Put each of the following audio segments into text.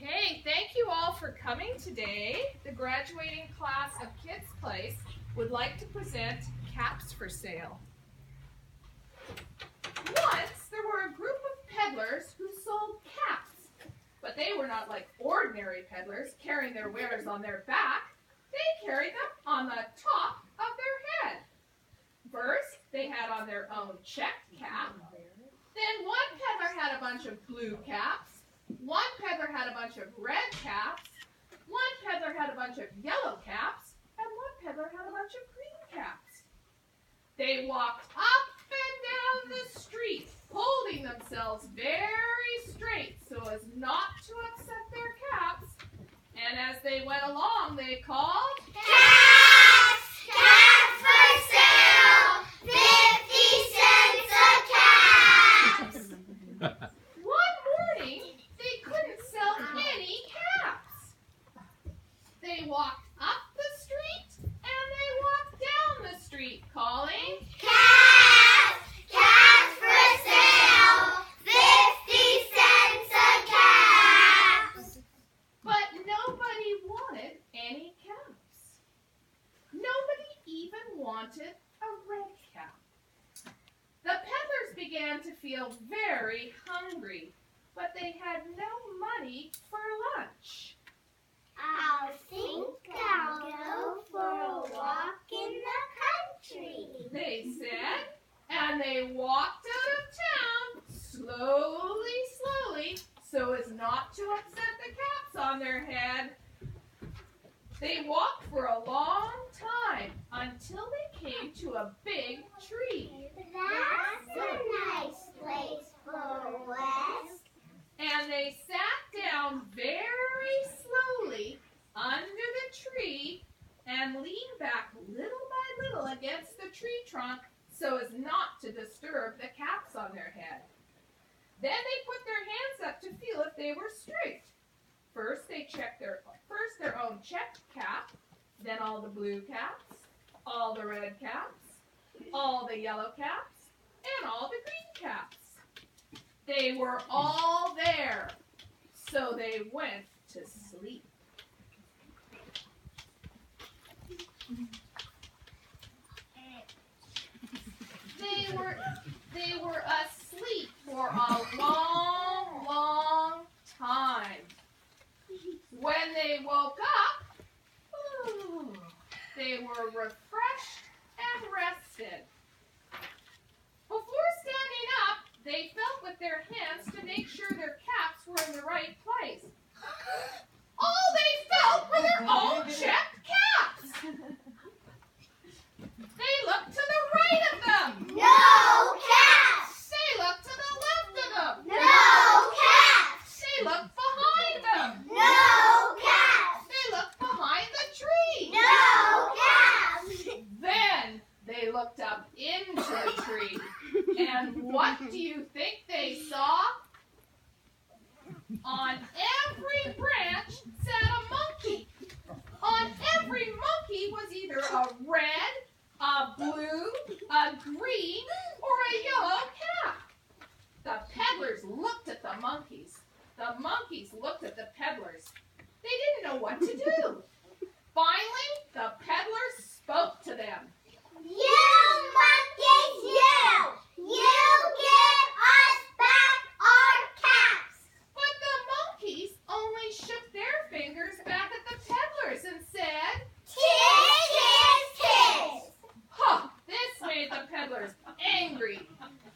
Okay, thank you all for coming today. The graduating class of Kids Place would like to present Caps for Sale. Once there were a group of peddlers who sold caps, but they were not like ordinary peddlers carrying their wares on their back. They carried them on the top of their head. First, they had on their own checked cap. Then one peddler had a bunch of blue caps. One peddler had a bunch of red caps. One peddler had a bunch of yellow caps. And one peddler had a bunch of green caps. They walked up and down the street, holding themselves very straight so as not to upset their caps. And as they went along, they called, "Caps! Caps for sale! 50 cents a cap!" One morning, they couldn't sell any caps. They walked up the street and they walked down the street calling, "Caps! Caps for sale! 50 cents a cap!" but nobody wanted any caps. Nobody even wanted a red cap. The peddlers began to feel very hungry, but they had no money for lunch. "I think I'll go for a walk in the country," They said, and they walked out of town slowly, slowly, so as not to upset the caps on their head. They walked for a long time until they came to a big tree. "That's a nice place for a rest." And they sat down very slowly under the tree and leaned back little by little against the tree trunk so as not to disturb the caps on their head. Then they put their hands up to feel if they were straight. First, they checked their own checked cap, then all the blue caps, all the red caps, all the yellow caps, and all the green caps. They were all there, so they went to sleep. They were asleep for a long, long time. When they woke up, they were refreshed and rested. Before standing up, they felt with their hands to make sure their caps were in the right place. All they felt were their own checked caps. They looked to the right of them. "No caps! They looked to the left of them. No caps! They looked behind them. No caps! They looked behind the tree. No caps!" Then they looked up into the tree. And what do you think they saw? On every branch sat a monkey. On every monkey was either a red, a blue, a green, or a yellow cap. The peddlers looked at the monkeys. The monkeys looked at the peddlers. They didn't know what to do. Finally, the peddlers spoke to them. "You monkeys, you! You give us back our caps!" But the monkeys only shook their fingers back at the peddlers and said, "Kiss, kiss, kiss!" "Huh!" This made the peddlers angry.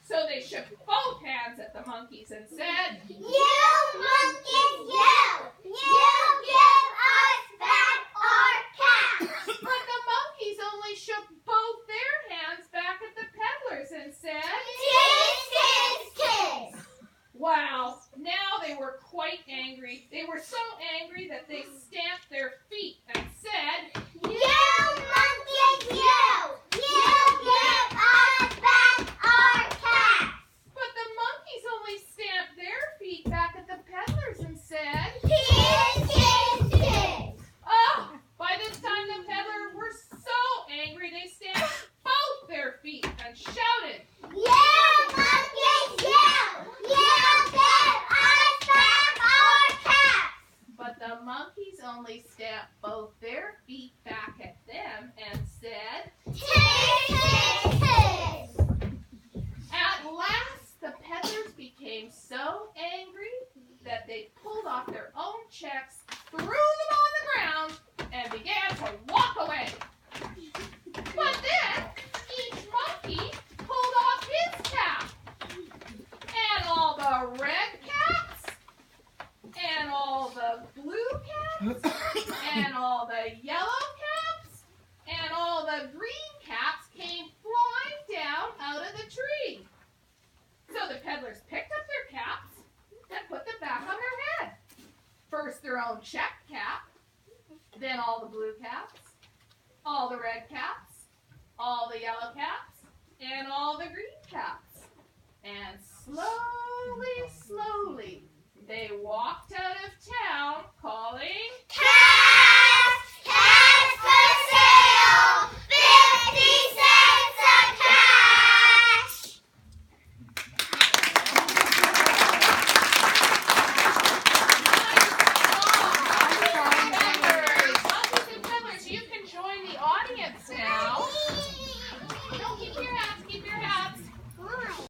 So they shook both hands at the monkeys and said, "You monkeys, you! You give us back our caps!" but the monkeys only shook both their hands back at the peddlers and said, "Kiss, kiss, kiss!" wow, now they were quite angry. They were so angry that they stamped their feet and said, "You monkeys, you! You give us back our caps!" but the monkeys only stamped their feet back at the peddlers and said, "Kiss, kiss, kiss!" oh, by this time the peddlers were so angry they stamped both their feet and shouted, "You monkeys, you! only stamped both their feet back at them and said, "Tiss, tiss, tiss." At last, the peddlers became so angry that they pulled off their own checks, threw them on the ground, and began to walk away. But then, each monkey pulled off his cap, and all the red caps, and all the blue caps, and all the yellow caps, and all the green caps came flying down out of the tree. So the peddlers picked up their caps and put them back on their head. First their own check cap, then all the blue caps, all the red caps, all the yellow caps, and all the green caps. And slowly, slowly, they walked out of town calling, "Cap!"